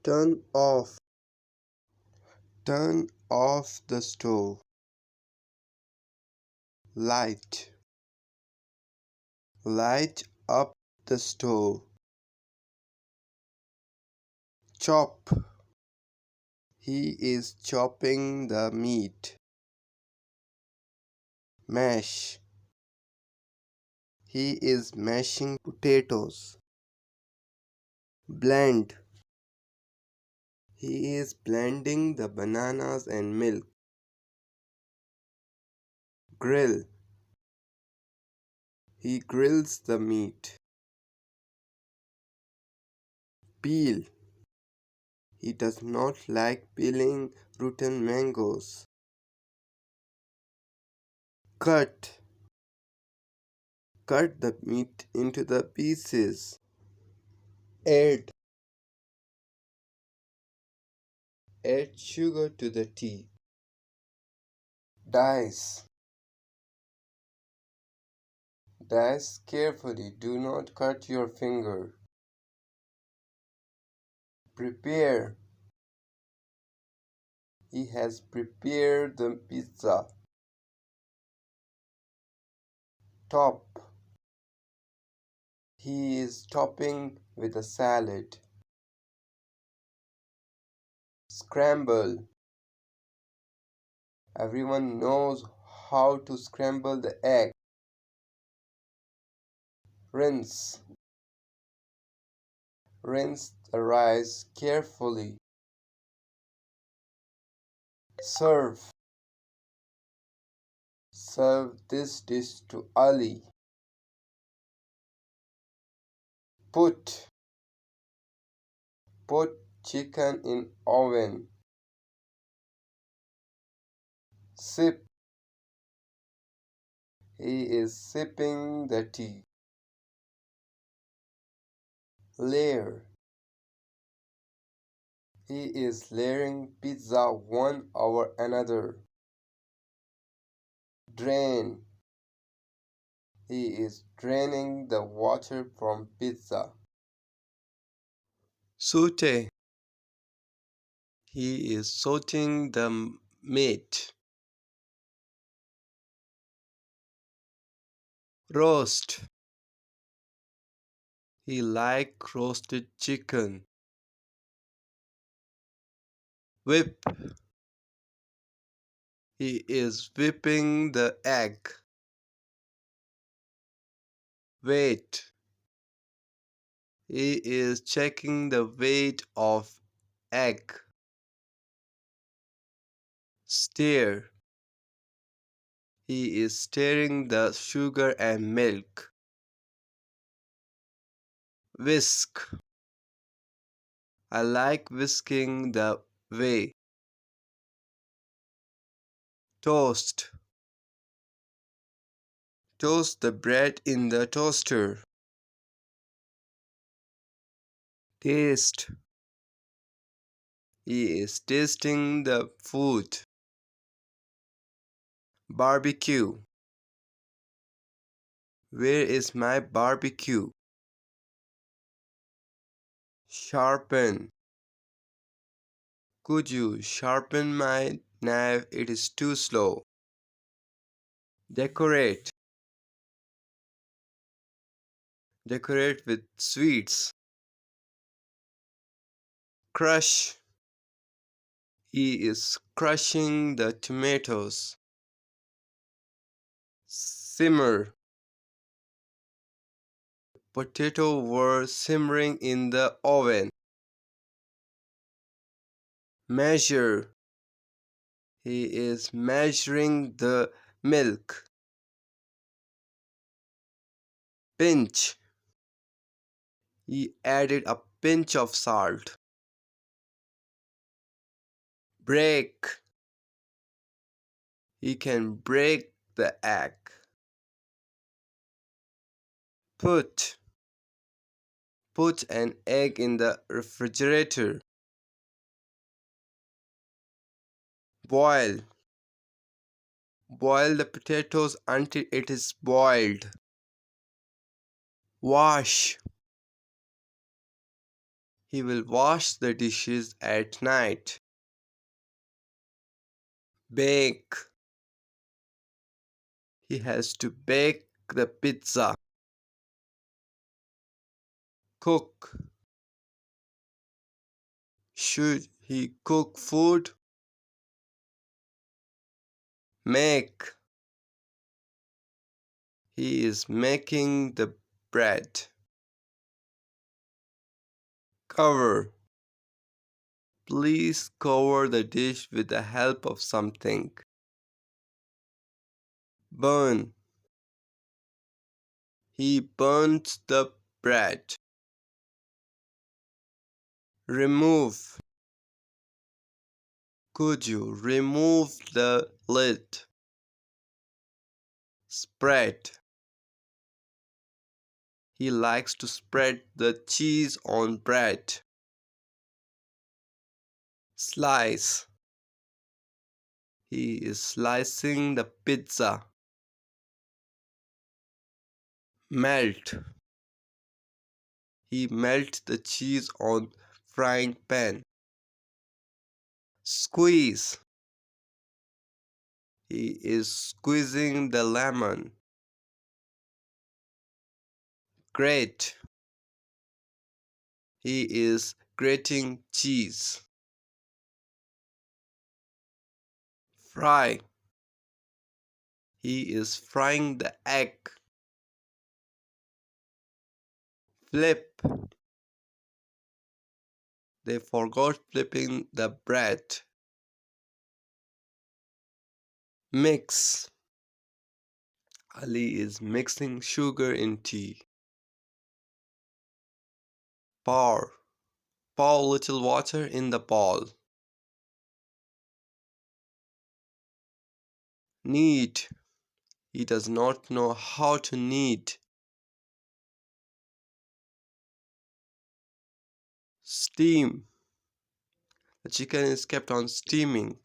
Turn off. Turn off the stove. Light. Light up the stove. Chop. He is chopping the meat. Mash. He is mashing potatoes. Blend. He is blending the bananas and milk. Grill. He grills the meat. Peel. He does not like peeling rotten mangoes. Cut. Cut the meat into the pieces. Add. Add sugar to the tea. Dice. Dice carefully. Do not cut your finger. Prepare. He has prepared the pizza. Top. He is topping with a salad. Scramble. Everyone knows how to scramble the egg. Rinse. Rinse the rice carefully. Serve. Serve this dish to Ali. Put. Put chicken in oven. Sip. He is sipping the tea. Layer. He is layering pizza one over another. Drain. He is draining the water from pizza. Saute. He is sauteing the meat. Roast. He likes roasted chicken. Whip. He is whipping the egg. Weight. He is checking the weight of egg. Stir. He is stirring the sugar and milk. Whisk. I like whisking the whey. Toast. Toast the bread in the toaster. Taste. He is tasting the food. Barbecue. Where is my barbecue? Sharpen. Could you sharpen my knife? It is too slow. Decorate. Decorate with sweets. Crush. He is crushing the tomatoes. Simmer. Potatoes were simmering in the oven. Measure. He is measuring the milk. Pinch. He added a pinch of salt. Break. He can break the egg. Put. Put an egg in the refrigerator. Boil. Boil the potatoes until it is boiled. Wash. He will wash the dishes at night. Bake. He has to bake the pizza. Cook. Should he cook food? Make. He is making the bread. Cover. Please cover the dish with the help of something. Burn. He burnt the bread. Remove. Could you remove the lid? Spread. He likes to spread the cheese on bread. Slice. He is slicing the pizza. Melt. He melts the cheese on frying pan. Squeeze. He is squeezing the lemon. Grate. He is grating cheese. Fry. He is frying the egg. Flip. They forgot flipping the bread. Mix. Ali is mixing sugar in tea. Pour. Pour little water in the bowl. Knead. He does not know how to knead. Steam. The chicken is kept on steaming.